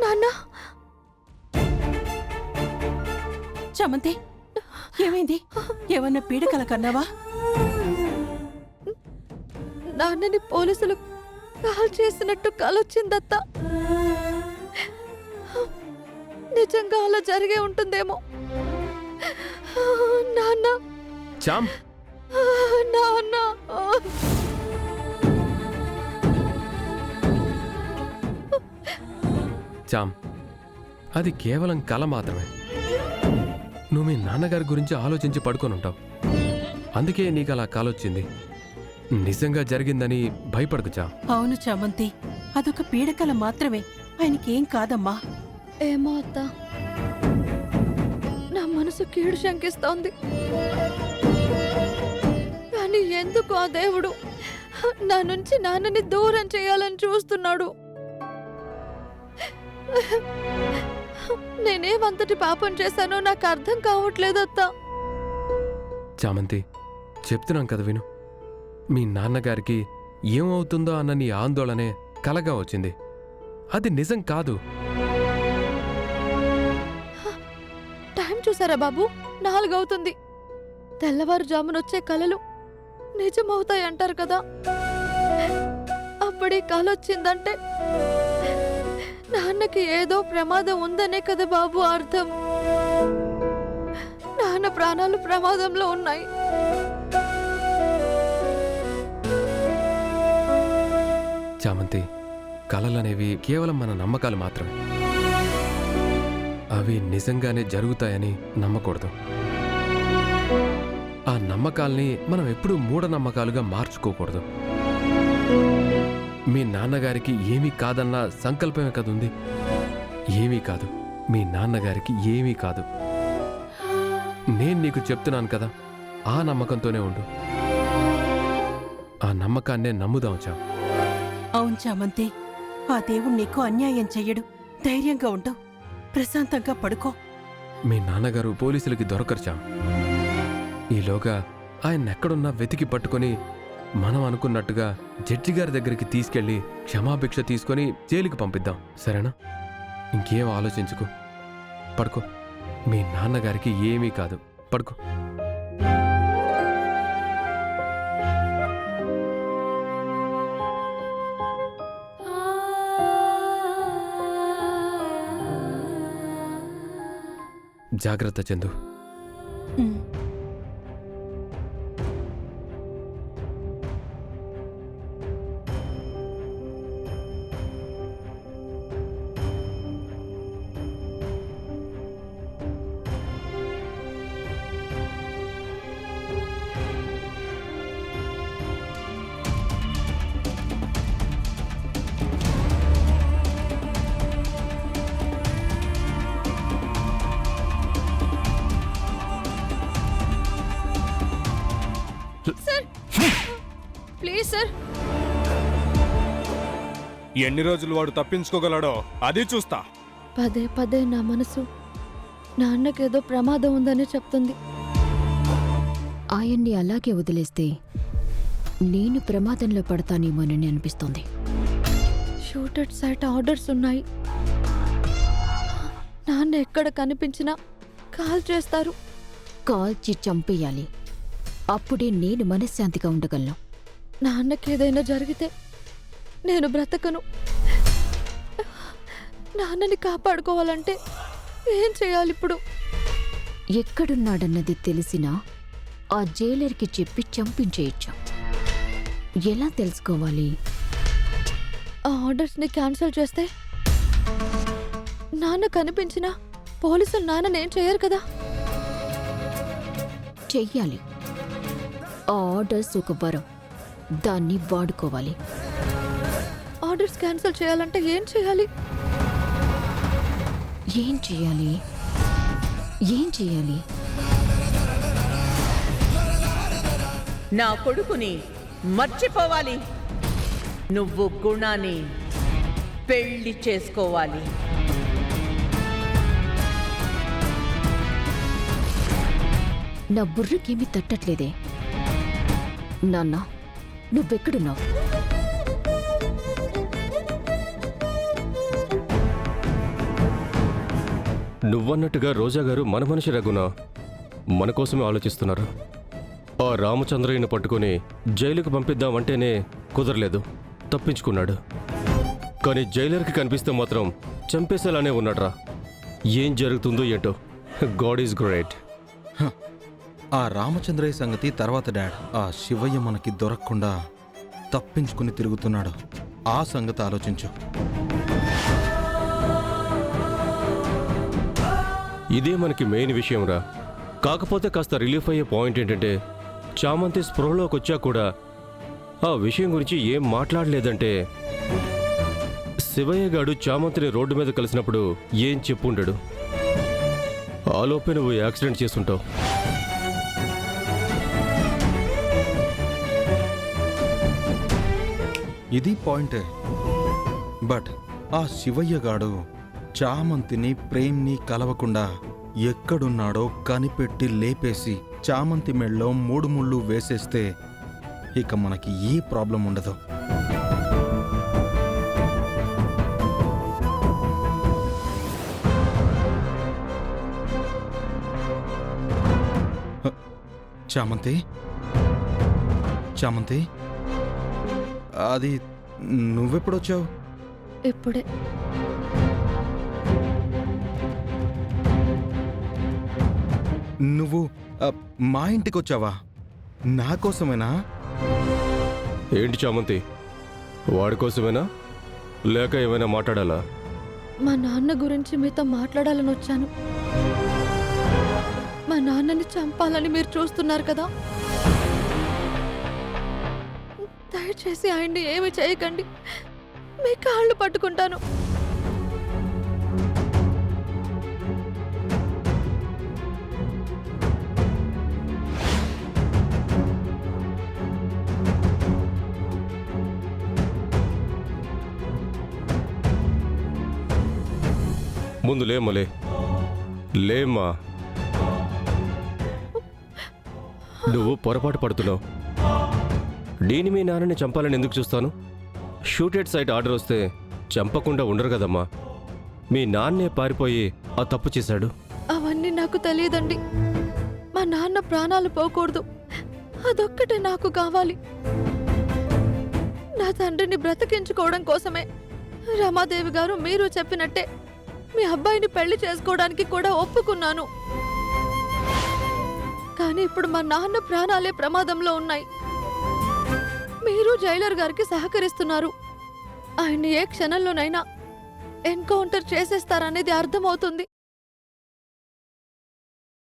నాన్న చామంతి, ఏమైంది? ఏమన్నా పీడకల కన్నావా? నాన్నని పోలీసులు కాల్ చేసినట్టు కలొచ్చిందత్త. నిజంగా అలా జరిగే ఉంటుందేమో. నాన్న చామ్, నాన్న చామ్, అది కేవలం కల మాత్రమే. నువ్వు మీ నాన్నగారి గురించి ఆలోచించి పడుకొని ఉంటావు. అందుకే నీకు అలా కాలొచ్చింది. నిజంగా జరిగిందని భయపడకు చామ్. అవును చామంతి, అదొక పీడకల మాత్రమే. ఆయనకేం కాదమ్మా. ఏమో అత్త, నా మనసు కీడు శంకిస్తోంది. కానీ ఎందుకు ఆ దేవుడు నా నుంచి నాన్నని దూరం చేయాలని చూస్తున్నాడు? నేనేమంతటి పాపం చేశానో నాకు అర్థం కావట్లేదు అత్త. చామంతి, చెప్తున్నాం కదా విను. మీ నాన్నగారికి ఏమవుతుందో అన్న నీ ఆందోళనే కలగా వచ్చింది. అది నిజం కాదు. టైం చూసారా బాబు? 4 అవుతుంది. తెల్లవారుజామునొచ్చే కలలు నిజమవుతాయి అంటారు కదా. అప్పుడే కలొచ్చిందంటే నాన్నకి ఏదో ప్రమాదం ఉందనే కదా బాబు అర్థం. నాన్న ప్రాణాలు ప్రమాదంలో ఉన్నాయి. చామంతి, కలలనేవి కేవలం మన నమ్మకాలు మాత్రమే. అవి నిజంగానే జరుగుతాయని నమ్మకూడదు. ఆ నమ్మకాల్ని మనం ఎప్పుడూ మూఢనమ్మకాలుగా మార్చుకోకూడదు. మీ నాన్నగారికి ఏమీ కాదన్న సంకల్పమే కదుంది. ఏమీ కాదు, మీ నాన్నగారికి ఏమీ కాదు. నేను నీకు చెప్తున్నాను కదా, ఆ నమ్మకంతోనే ఉండు. ఆ నమ్మకాన్నే నమ్ముదాం చా. అవును చామంతి, ఆ దేవుడు నీకు అన్యాయం చెయ్యడు. ధైర్యంగా ఉండు, ప్రశాంతంగా పడుకో. మీ నాన్నగారు పోలీసులకి దొరకరుచా. ఈలోగా ఆయన్నెక్కడున్నా వెతికి పట్టుకొని మనం అనుకున్నట్టుగా జడ్జి గారి దగ్గరికి తీసుకెళ్లి క్షమాభిక్ష తీసుకొని జైలుకి పంపిద్దాం, సరేనా? ఇంకేం ఆలోచించుకో, పడుకో. మీ నాన్నగారికి ఏమీ కాదు, పడుకో. జాగ్రత్త చందు. Sir please sir. ఎన్ని రోజులు వాడు తప్పించుకోగలడో అది చూస్తా. పదే పదే నా మనసు నాన్నకేదో ప్రమాదం ఉందని చెప్తుంది. ఆయన్ని అలాగే వదిలేస్తే నేను ప్రమాదంలో పడతానేమోనని అనిపిస్తోంది. షూట్ అట్ సైట్ ఆర్డర్స్ ఉన్నాయి. నాన్న ఎక్కడ కనిపించినా కాల్ చేస్తారు. కాల్చి చంపేయాలి, అప్పుడే నేను మనశ్శాంతిగా ఉండగలను. నాన్నకేదైనా జరిగితే నేను బ్రతకను. నాన్నని కాపాడుకోవాలంటే ఏం చేయాలి ఇప్పుడు? ఎక్కడున్నాడన్నది తెలిసినా ఆ జైలర్కి చెప్పి చంపించేయచ్చు. ఎలా తెలుసుకోవాలి? ఆ ఆర్డర్స్ని క్యాన్సిల్ చేస్తే నాన్న కనిపించినా పోలీసులు నాన్ననేం చేయరు కదా. చెయ్యాలి. ఆ ఆర్డర్స్ ఒక వరం, దాన్ని వాడుకోవాలి. ఆర్డర్స్ క్యాన్సిల్ చేయాలంటే ఏం చేయాలి? ఏం చేయాలి? ఏం చేయాలి? నా కొడుకుని మర్చిపోవాలి. నువ్వు గుణాన్ని పెళ్లి చేసుకోవాలి. నా బుర్రకేమీ తట్టట్లేదే. నాన్న, నువ్వెక్కడున్నావు? నువ్వన్నట్టుగా రోజా గారు మన మనిషి రఘునా, మన కోసమే ఆలోచిస్తున్నారు. ఆ రామచంద్రయ్యను పట్టుకుని జైలుకు పంపిద్దామంటేనే కుదరలేదు, తప్పించుకున్నాడు. కానీ జైలర్కి కనిపిస్తే మాత్రం చంపేసేలానే ఉన్నాడ్రా. ఏం జరుగుతుందో ఏంటో. God is great. ఆ రామచంద్రయ్య సంగతి తర్వాత డాడ్. ఆ శివయ్య మనకి దొరకకుండా తప్పించుకుని తిరుగుతున్నాడు. ఆ సంగతి ఆలోచించు. ఇదే మనకి మెయిన్ విషయం రా. కాకపోతే కాస్త రిలీఫ్ అయ్యే పాయింట్ ఏంటంటే, చామంతి స్పృహలోకి వచ్చా కూడా ఆ విషయం గురించి ఏం మాట్లాడలేదంటే, శివయ్య గాడు చామంతిని రోడ్డు మీద కలిసినప్పుడు ఏం చెప్పుండడు. ఆలోపే నువ్వు యాక్సిడెంట్ చేసుంటావు. ఇది పాయింటే. బట్ ఆ శివయ్య గాడు చామంతిని ప్రేమ్ని కలవకుండా ఎక్కడున్నాడో కనిపెట్టి లేపేసి చామంతి మెళ్ళలో 3 ముళ్ళు వేసేస్తే ఇక మనకి ఏ ప్రాబ్లం ఉండదు. చామంతి, చామంతి, అది నువ్వెప్పుడొచ్చావు? ఇప్పుడే. నువ్వు మా ఇంటికి వచ్చావా? నా కోసమేనా? ఏంటి చామంతి, వాడి కోసమేనా లేక ఏమైనా మాట్లాడాలా? మా నాన్న గురించి మీతో మాట్లాడాలని వచ్చాను. మా నాన్నని చంపాలని మీరు చూస్తున్నారు కదా, దయచేసి ఆయన్ని ఏమి చేయకండి. మీ కాళ్ళు పట్టుకుంటాను. ముందు లేమ్మలే, లేమ్మా. నువ్వు పొరపాటు పడుతున్నావు. డీని మీ నాన్నని చంపాలని ఎందుకు చూస్తాను? షూటెడ్ సైట్ ఆర్డర్ వస్తే చంపకుండా ఉండరు కదమ్మా. మీ నాన్నే పారిపోయి ఆ తప్పు చేశాడు. అవన్నీ నాకు తెలియదండి. మా నాన్న ప్రాణాలు పోకూడదు, అదొక్కటే నాకు కావాలి. నా తండ్రిని బ్రతికించుకోవడం కోసమే రమాదేవి గారు మీరు చెప్పినట్టే మీ అబ్బాయిని పెళ్లి చేసుకోవడానికి కూడా ఒప్పుకున్నాను. కానీ ఇప్పుడు మా నాన్న ప్రాణాలే ప్రమాదంలో ఉన్నాయి. మీరు జైలర్ గారికి సహకరిస్తున్నారు. ఆయన్ని ఏ క్షణంలోనైనా ఎన్కౌంటర్ చేసేస్తారనేది అర్థమవుతుంది.